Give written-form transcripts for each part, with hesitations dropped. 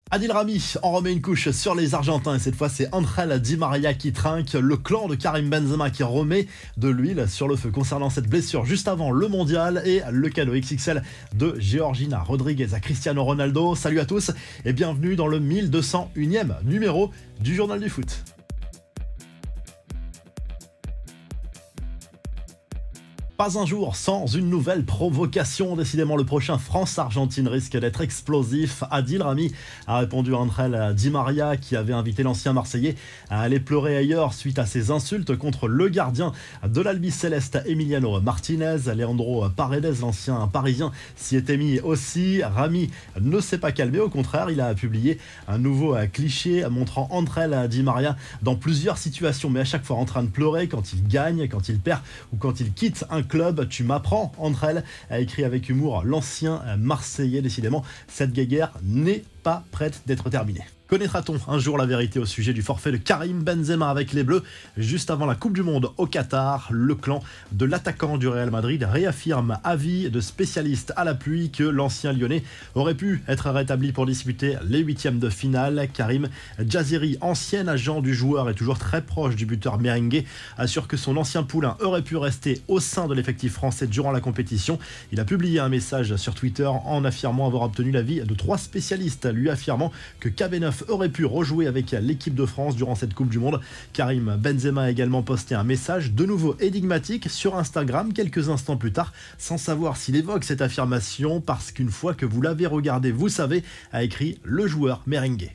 Adil Rami en remet une couche sur les Argentins et cette fois c'est Ángel Di María qui trinque, le clan de Karim Benzema qui remet de l'huile sur le feu concernant cette blessure juste avant le mondial et le cadeau XXL de Georgina Rodriguez à Cristiano Ronaldo. Salut à tous et bienvenue dans le 1201e numéro du Journal du Foot. Pas un jour sans une nouvelle provocation. Décidément, le prochain France-Argentine risque d'être explosif. Adil Rami a répondu à Ángel Di María qui avait invité l'ancien Marseillais à aller pleurer ailleurs suite à ses insultes contre le gardien de l'Albiceleste Emiliano Martinez. Leandro Paredes, l'ancien Parisien, s'y était mis aussi. Rami ne s'est pas calmé, au contraire, il a publié un nouveau cliché montrant Ángel Di María dans plusieurs situations, mais à chaque fois en train de pleurer quand il gagne, quand il perd ou quand il quitte un club. Tu m'apprends, Ángel, a écrit avec humour l'ancien Marseillais. Décidément, cette guéguerre n'est pas prête d'être terminée. Connaîtra-t-on un jour la vérité au sujet du forfait de Karim Benzema avec les Bleus juste avant la Coupe du Monde au Qatar? Le clan de l'attaquant du Real Madrid réaffirme, avis de spécialistes à l'appui, que l'ancien Lyonnais aurait pu être rétabli pour disputer les huitièmes de finale. Karim Djaziri, ancien agent du joueur et toujours très proche du buteur merengue, assure que son ancien poulain aurait pu rester au sein de l'effectif français durant la compétition. Il a publié un message sur Twitter en affirmant avoir obtenu l'avis de 3 spécialistes, lui affirmant que KB9 aurait pu rejouer avec l'équipe de France durant cette Coupe du Monde. Karim Benzema a également posté un message de nouveau énigmatique sur Instagram quelques instants plus tard, sans savoir s'il évoque cette affirmation, parce qu'une fois que vous l'avez regardé, vous savez, a écrit le joueur merengue.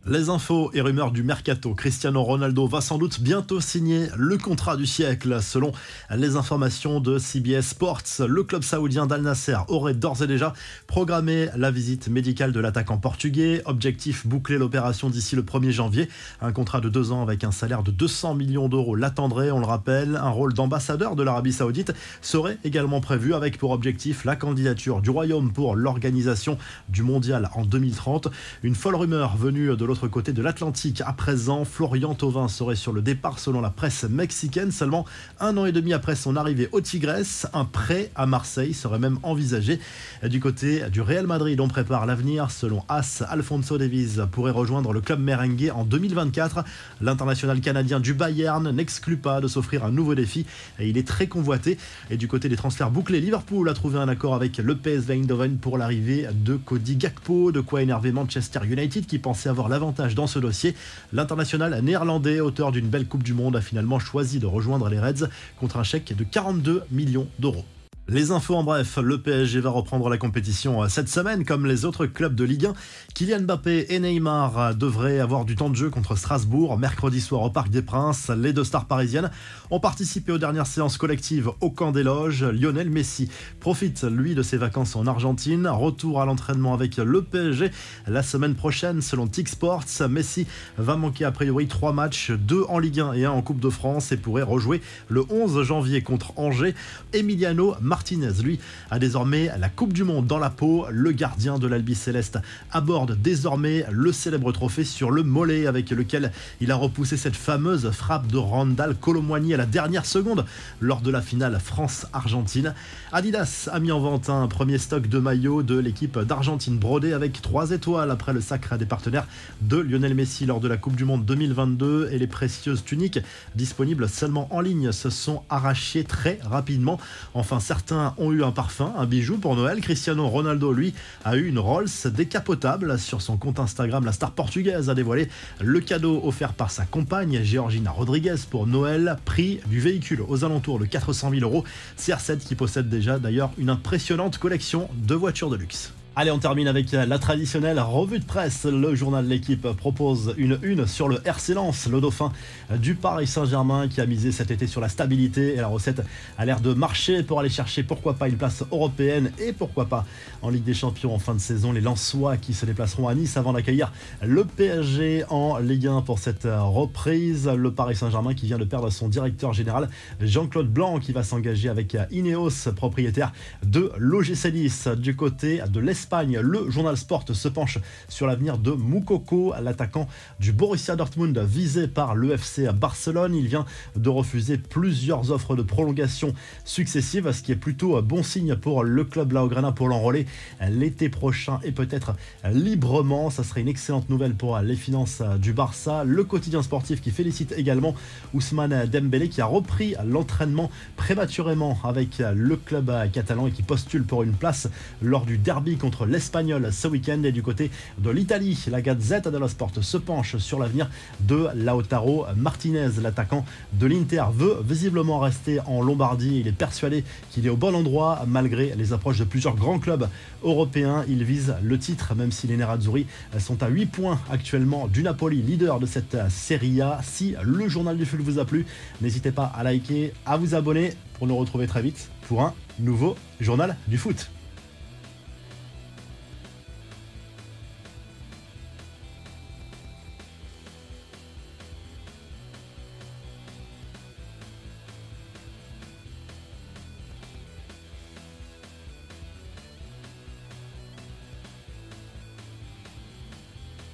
Les infos et rumeurs du mercato. Cristiano Ronaldo va sans doute bientôt signer le contrat du siècle. Selon les informations de CBS Sports, le club saoudien d'Al Nasser aurait d'ores et déjà programmé la visite médicale de l'attaquant portugais. Objectif, boucler l'opération d'ici le 1er janvier. Un contrat de 2 ans avec un salaire de 200 millions d'euros l'attendrait, on le rappelle. Un rôle d'ambassadeur de l'Arabie Saoudite serait également prévu, avec pour objectif la candidature du Royaume pour l'organisation du mondial en 2030. Une folle rumeur venue de l'autre côté de l'Atlantique à présent. Florian Thauvin serait sur le départ selon la presse mexicaine. Seulement 1 an et demi après son arrivée au Tigres, un prêt à Marseille serait même envisagé. Du côté du Real Madrid, on prépare l'avenir. Selon AS, Alphonso Davies pourrait rejoindre le club merengue en 2024. L'international canadien du Bayern n'exclut pas de s'offrir un nouveau défi et il est très convoité. Et du côté des transferts bouclés, Liverpool a trouvé un accord avec le PSV Eindhoven pour l'arrivée de Cody Gakpo, de quoi énerver Manchester United qui pensait avoir l'avantage dans ce dossier. L'international néerlandais, auteur d'une belle Coupe du Monde, a finalement choisi de rejoindre les Reds contre un chèque de 42 millions d'euros. Les infos en bref, le PSG va reprendre la compétition cette semaine comme les autres clubs de Ligue 1. Kylian Mbappé et Neymar devraient avoir du temps de jeu contre Strasbourg mercredi soir au Parc des Princes. Les 2 stars parisiennes ont participé aux dernières séances collectives au camp des loges. Lionel Messi profite, lui, de ses vacances en Argentine. Retour à l'entraînement avec le PSG la semaine prochaine selon TIC Sports. Messi va manquer a priori 3 matchs, 2 en Ligue 1 et 1 en Coupe de France, et pourrait rejouer le 11 janvier contre Angers. Emiliano Martinez, lui, a désormais la Coupe du Monde dans la peau. Le gardien de l'Albiceleste aborde désormais le célèbre trophée sur le mollet avec lequel il a repoussé cette fameuse frappe de Randal Kolo Muani à la dernière seconde lors de la finale France-Argentine. Adidas a mis en vente un premier stock de maillots de l'équipe d'Argentine brodé avec 3 étoiles après le sacre des partenaires de Lionel Messi lors de la Coupe du Monde 2022, et les précieuses tuniques disponibles seulement en ligne se sont arrachées très rapidement. Enfin, certains ont eu un parfum, un bijou pour Noël. Cristiano Ronaldo, lui, a eu une Rolls décapotable. Sur son compte Instagram, la star portugaise a dévoilé le cadeau offert par sa compagne Georgina Rodriguez pour Noël. Prix du véhicule aux alentours de 400 000 euros. CR7 qui possède déjà d'ailleurs une impressionnante collection de voitures de luxe. Allez, on termine avec la traditionnelle revue de presse. Le journal L'Équipe propose une sur le RC Lens, le dauphin du Paris Saint-Germain qui a misé cet été sur la stabilité, et la recette a l'air de marcher pour aller chercher pourquoi pas une place européenne et pourquoi pas en Ligue des Champions en fin de saison. Les Lensois qui se déplaceront à Nice avant d'accueillir le PSG en Ligue 1 pour cette reprise. Le Paris Saint-Germain qui vient de perdre son directeur général Jean-Claude Blanc, qui va s'engager avec Ineos, propriétaire de l'OGC Nice. Du côté de l'Espagne, Espagne, le journal Sport se penche sur l'avenir de Moukoko, l'attaquant du Borussia Dortmund visé par l'EFC Barcelone. Il vient de refuser plusieurs offres de prolongation successives, ce qui est plutôt bon signe pour le club Blaugrana pour l'enrôler l'été prochain et peut-être librement. Ça serait une excellente nouvelle pour les finances du Barça. Le quotidien sportif qui félicite également Ousmane Dembélé qui a repris l'entraînement prématurément avec le club catalan et qui postule pour une place lors du derby contre l'Espagnol ce week-end. Et du côté de l'Italie, la Gazzetta dello Sport se penche sur l'avenir de Lautaro Martinez. L'attaquant de l'Inter veut visiblement rester en Lombardie. Il est persuadé qu'il est au bon endroit malgré les approches de plusieurs grands clubs européens. Il vise le titre même si les Nerazzurri sont à 8 points actuellement du Napoli, leader de cette Serie A. Si le journal du foot vous a plu, n'hésitez pas à liker, à vous abonner pour nous retrouver très vite pour un nouveau journal du foot.